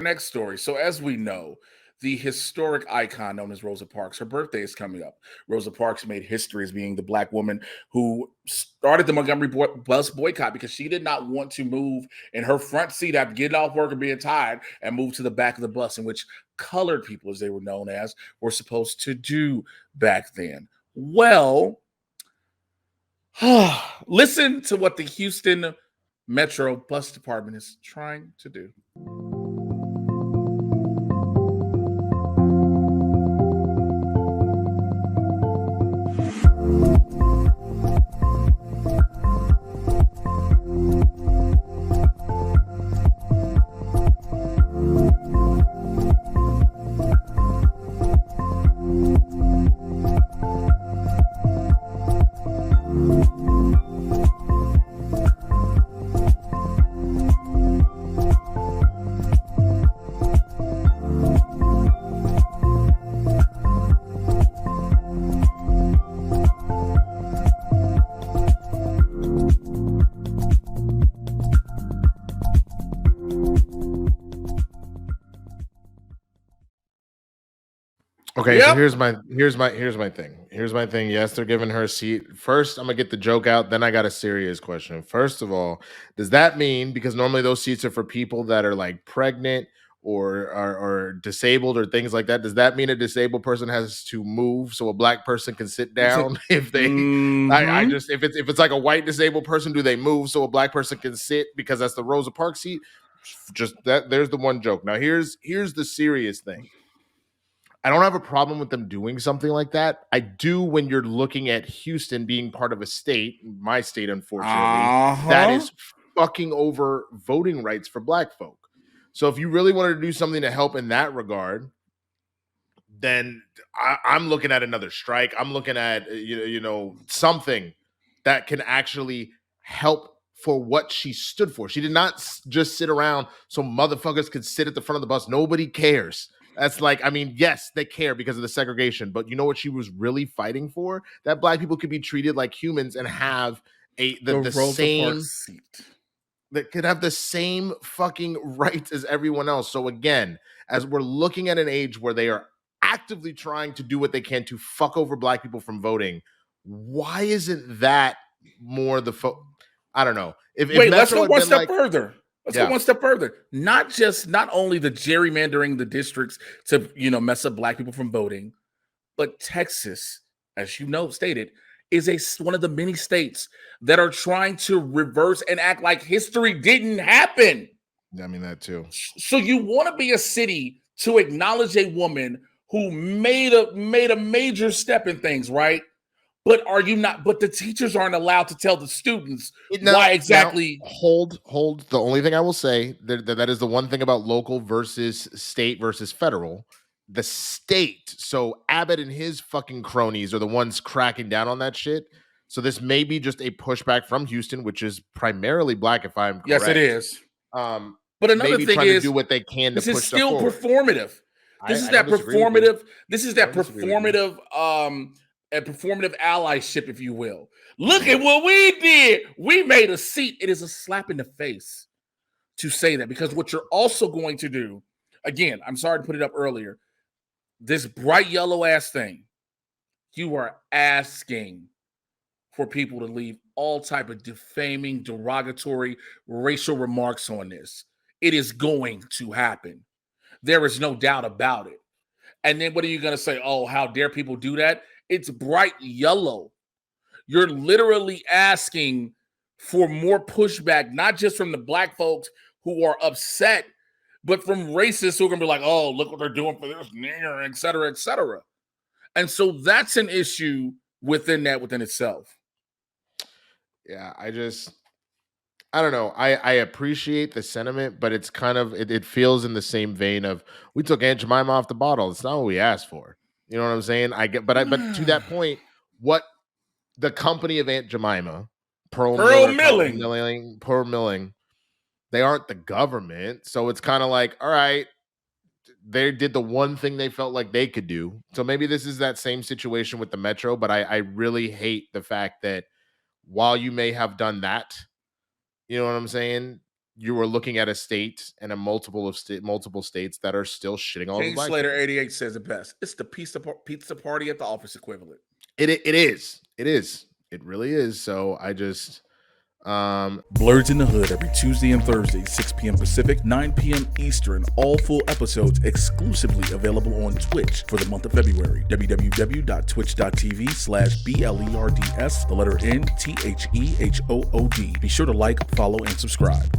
Next story. So, as we know, the historic icon known as Rosa Parks, her birthday is coming up. Rosa Parks made history as being the black woman who started the Montgomery bus boycott because she did not want to move in her front seat after getting off work and being tired and move to the back of the bus, in which colored people, as they were known as, were supposed to do back then. Well, listen to what the Houston Metro Bus Department is trying to do. Okay, so here's my thing. Here's my thing. Yes, they're giving her a seat. First, I'm gonna get the joke out. Then I got a serious question. First of all, does that mean, because normally those seats are for people that are like pregnant or disabled or things like that? Does that mean a disabled person has to move so a black person can sit down? If they, I just if it's like a white disabled person, do they move so a black person can sit because that's the Rosa Parks seat? Just that. There's the one joke. Now here's the serious thing. I don't have a problem with them doing something like that. I do when you're looking at Houston being part of a state, my state, unfortunately, that is fucking over voting rights for black folk. So if you really wanted to do something to help in that regard, then I'm looking at another strike. I'm looking at something that can actually help for what she stood for. She did not just sit around so motherfuckers could sit at the front of the bus. Nobody cares. That's like, I mean, yes, they care because of the segregation, but you know what she was really fighting for? That black people could be treated like humans and have the same seat. That could have the same fucking rights as everyone else. So again, as we're looking at an age where they are actively trying to do what they can to fuck over black people from voting, why isn't that more the I don't know. Wait, let's go one step further. Let's go one step further. Not only the gerrymandering the districts to mess up black people from voting, but Texas, as you know, stated, is one of the many states that are trying to reverse and act like history didn't happen. I mean that too. So you want to be a city to acknowledge a woman who made a major step in things, right? But are you not? But the teachers aren't allowed to tell the students why exactly. Hold. The only thing I will say that is the one thing about local versus state versus federal. The state. So Abbott and his fucking cronies are the ones cracking down on that shit. So this may be just a pushback from Houston, which is primarily black, if I'm correct. Yes, it is. But another thing is, to do what they can to push this is still performative. This is that performative. A performative allyship, if you will. Look at what we did. We made a seat. It is a slap in the face to say that, because what you're also going to do, again, I'm sorry to put it up earlier, this bright yellow ass thing, you are asking for people to leave all type of defaming, derogatory, racial remarks on this. It is going to happen. There is no doubt about it. And then what are you going to say? Oh, how dare people do that? It's bright yellow. You're literally asking for more pushback, not just from the black folks who are upset, but from racists who are going to be like, oh, look what they're doing for this nigger, et cetera, et cetera. And so that's an issue within itself. Yeah, I don't know. I appreciate the sentiment, but it's kind of, it feels in the same vein of, we took Aunt Jemima off the bottle. It's not what we asked for. You know what I'm saying? But to that point, what the company of Aunt Jemima, Pearl Milling, they aren't the government. So it's kind of like, all right, they did the one thing they felt like they could do. So maybe this is that same situation with the Metro, but I really hate the fact that while you may have done that, you know what I'm saying, you are looking at a state and a multiple states that are still shitting all King the black Slater people. 88 says it best. It's the pizza party at the office equivalent. It is. It really is. So I just Blerds in the Hood every Tuesday and Thursday, 6 p.m. Pacific, 9 p.m. Eastern. All full episodes exclusively available on Twitch for the month of February. www.twitch.tv/BLERDS, the letter NTHEHOOD. Be sure to like, follow, and subscribe.